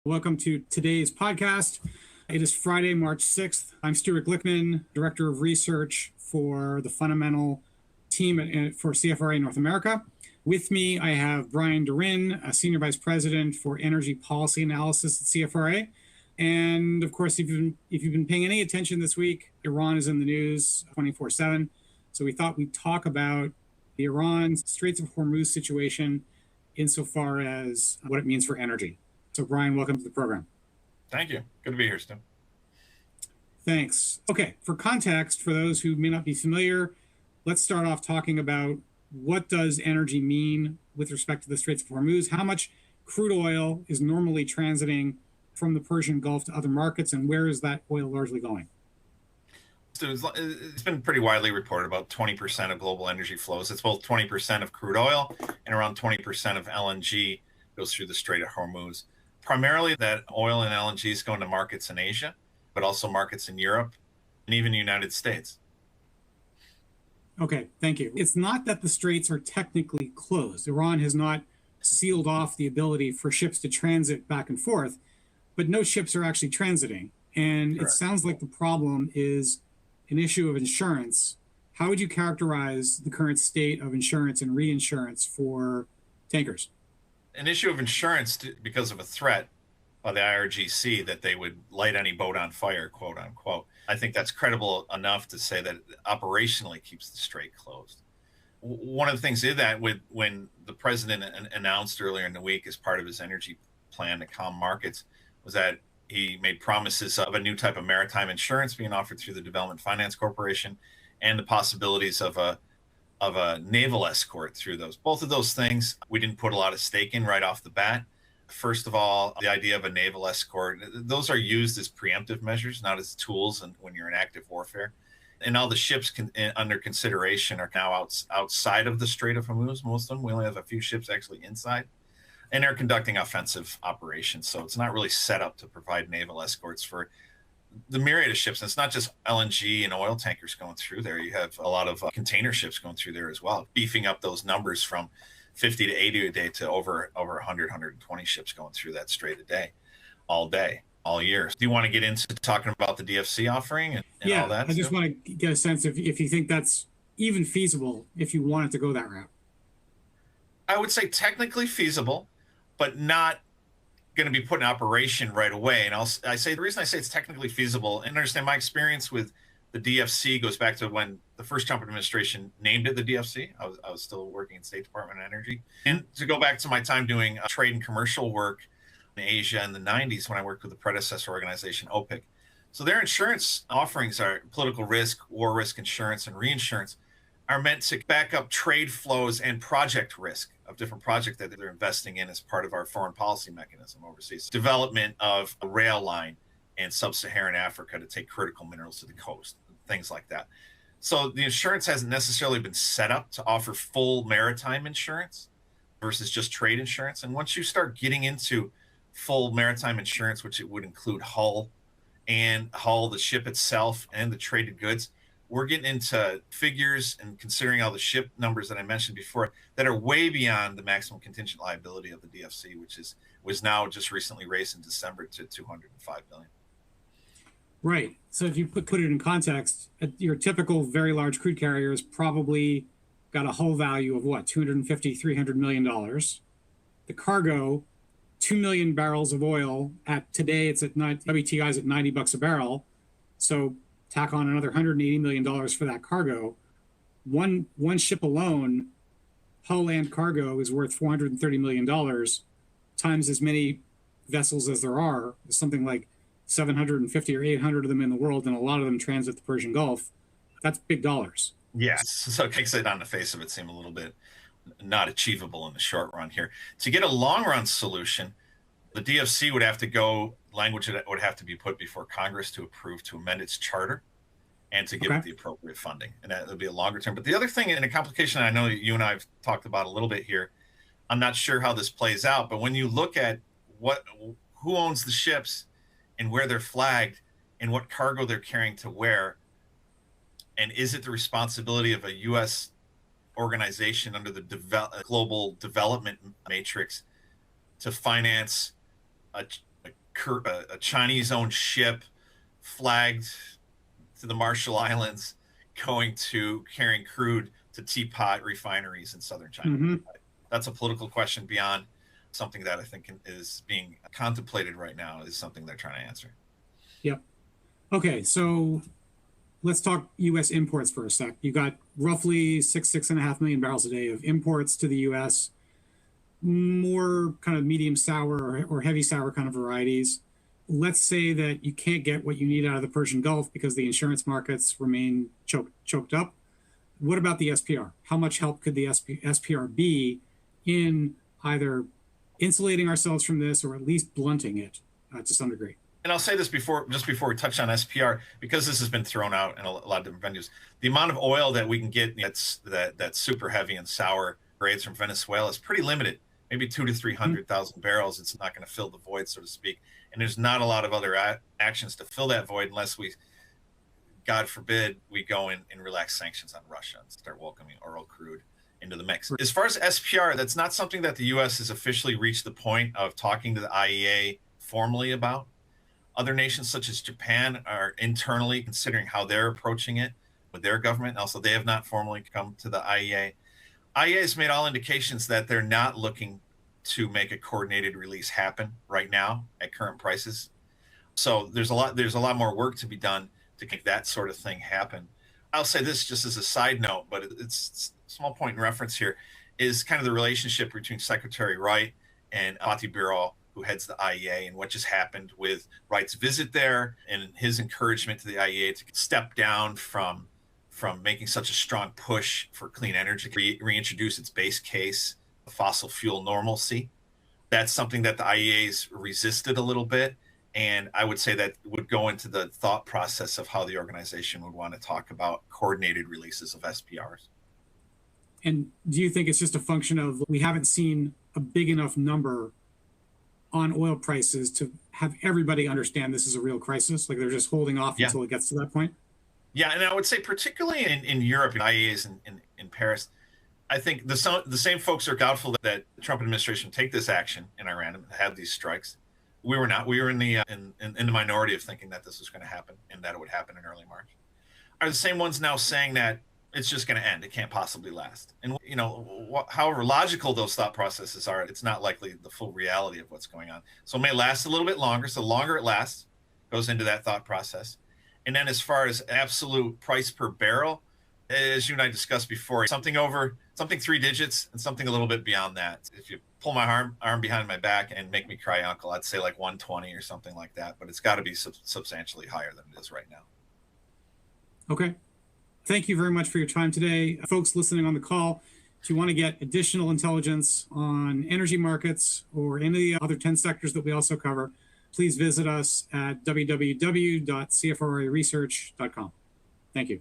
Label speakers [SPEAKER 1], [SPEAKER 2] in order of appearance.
[SPEAKER 1] Welcome to today's podcast. It is Friday, March 6th. I'm Stuart Glickman, Director of Research for the Fundamental Team for CFRA North America. With me, I have Brian Durin, a Senior Vice President for Energy Policy Analysis at CFRA. And of course, if you've been paying any attention this week, Iran is in the news 24/7. So we thought we'd talk about the Iran Straits of Hormuz situation insofar as what it means for energy. So Brian, welcome to the program.
[SPEAKER 2] Thank you. Good to be here, Stu.
[SPEAKER 1] Thanks. Okay, for context, for those who may not be familiar, let's start off talking about what does energy mean with respect to the Straits of Hormuz? How much crude oil is normally transiting from the Persian Gulf to other markets, and where is that oil largely going?
[SPEAKER 2] So it's been pretty widely reported about 20% of global energy flows. It's both 20% of crude oil and around 20% of LNG goes through the Strait of Hormuz. Primarily that oil and LNG is going to markets in Asia, but also markets in Europe and even the United States.
[SPEAKER 1] Okay, thank you. It's not that the straits are technically closed. Iran has not sealed off the ability for ships to transit back and forth, but no ships are actually transiting. And Correct. It sounds like the problem is an issue of insurance. How would you characterize the current state of insurance and reinsurance for tankers?
[SPEAKER 2] An issue of insurance because of a threat by the IRGC that they would light any boat on fire, quote unquote. I think that's credible enough to say that it operationally keeps the strait closed. One of the things is that when the president announced earlier in the week as part of his energy plan to calm markets was that he made promises of a new type of maritime insurance being offered through the Development Finance Corporation and the possibilities of a naval escort through those. Both of those things we didn't put a lot of stake in right off the bat. First of all, the idea of a naval escort, those are used as preemptive measures, not as tools when you're in active warfare. And all the ships under consideration are now outside of the Strait of Hormuz, most of them. We only have a few ships actually inside. And they're conducting offensive operations. So it's not really set up to provide naval escorts for the myriad of ships. And it's not just LNG and oil tankers going through there. You have a lot of container ships going through there as well, beefing up those numbers from 50 to 80 a day to over 100, 120 ships going through that strait a day, all year. Do you want to get into talking about the DFC offering and all that?
[SPEAKER 1] I just want to get a sense if you think that's even feasible if you wanted to go that route.
[SPEAKER 2] I would say technically feasible, but not going to be put in operation right away. And I say the reason I say it's technically feasible, and understand my experience with the DFC goes back to when the first Trump administration named it the DFC. I was still working in State Department of Energy. And to go back to my time doing trade and commercial work in Asia in the 90s when I worked with the predecessor organization, OPIC. So their insurance offerings are political risk, war risk insurance, and reinsurance are meant to back up trade flows and project risk of different projects that they're investing in as part of our foreign policy mechanism overseas. Development of a rail line in sub-Saharan Africa to take critical minerals to the coast, things like that. So the insurance hasn't necessarily been set up to offer full maritime insurance versus just trade insurance. And once you start getting into full maritime insurance, which it would include hull, the ship itself, and the traded goods, we're getting into figures and considering all the ship numbers that I mentioned before that are way beyond the maximum contingent liability of the DFC, which was now just recently raised in December to $205 billion.
[SPEAKER 1] Right. So if you put it in context, your typical very large crude carrier has probably got a hull value of what, $250, $300 million. The cargo, 2 million barrels of oil at today, it's at WTI is at $90 a barrel. So tack on another $180 million for that cargo. One ship alone, hull and cargo, is worth $430 million times as many vessels as there are. There's something like 750 or 800 of them in the world, and a lot of them transit the Persian Gulf. That's big dollars.
[SPEAKER 2] Yes. So it makes it on the face of it seem a little bit not achievable in the short run here. To get a long run solution, the DFC would have to go language that would have to be put before Congress to approve to amend its charter and to give it the appropriate funding. And that would be a longer term. But the other thing, and a complication I know you and I have talked about a little bit here, I'm not sure how this plays out, but when you look at who owns the ships and where they're flagged and what cargo they're carrying to where, and is it the responsibility of a U.S. organization under the global development matrix to finance a a Chinese-owned ship flagged to the Marshall Islands carrying crude to teapot refineries in southern China.
[SPEAKER 1] Mm-hmm.
[SPEAKER 2] That's a political question beyond something that I think is being contemplated right now, is something they're trying to answer.
[SPEAKER 1] Yep. Okay, so let's talk U.S. imports for a sec. You got roughly 6.5 million barrels a day of imports to the U.S., more kind of medium sour or heavy sour kind of varieties. Let's say that you can't get what you need out of the Persian Gulf because the insurance markets remain choked up. What about the SPR? How much help could the SPR be in either insulating ourselves from this or at least blunting it to some degree?
[SPEAKER 2] And I'll say this just before we touch on SPR, because this has been thrown out in a lot of different venues. The amount of oil that we can get that's super heavy and sour grades from Venezuela is pretty limited. Maybe 200,000 to 300,000 barrels. It's not going to fill the void, so to speak. And there's not a lot of other actions to fill that void unless we, God forbid, we go in and relax sanctions on Russia and start welcoming oil crude into the mix. As far as SPR, that's not something that the U.S. has officially reached the point of talking to the IEA formally about. Other nations such as Japan are internally considering how they're approaching it with their government. Also, they have not formally come to the IEA. IEA has made all indications that they're not looking to make a coordinated release happen right now at current prices. So there's a lot more work to be done to make that sort of thing happen. I'll say this just as a side note, but it's a small point in reference here, is kind of the relationship between Secretary Wright and Fatih Birol, who heads the IEA, and what just happened with Wright's visit there and his encouragement to the IEA to step down from making such a strong push for clean energy, reintroduce its base case, fossil fuel normalcy. That's something that the IEA's resisted a little bit. And I would say that would go into the thought process of how the organization would want to talk about coordinated releases of SPRs.
[SPEAKER 1] And do you think it's just a function of we haven't seen a big enough number on oil prices to have everybody understand this is a real crisis? Like they're just holding off until it gets to that point?
[SPEAKER 2] Yeah, and I would say particularly in Europe, in IEAs in Paris, I think the same folks are doubtful that the Trump administration take this action in Iran and have these strikes. We were not. We were in the minority of thinking that this was going to happen and that it would happen in early March. Are the same ones now saying that it's just going to end? It can't possibly last. And however logical those thought processes are, it's not likely the full reality of what's going on. So it may last a little bit longer. So the longer it lasts, goes into that thought process. And then as far as absolute price per barrel, as you and I discussed before, something 3 digits and something a little bit beyond that. If you pull my arm behind my back and make me cry uncle, I'd say like 120 or something like that. But it's got to be substantially higher than it is right now.
[SPEAKER 1] Okay. Thank you very much for your time today. Folks listening on the call, if you want to get additional intelligence on energy markets or any of the other 10 sectors that we also cover, please visit us at www.cfraresearch.com. Thank you.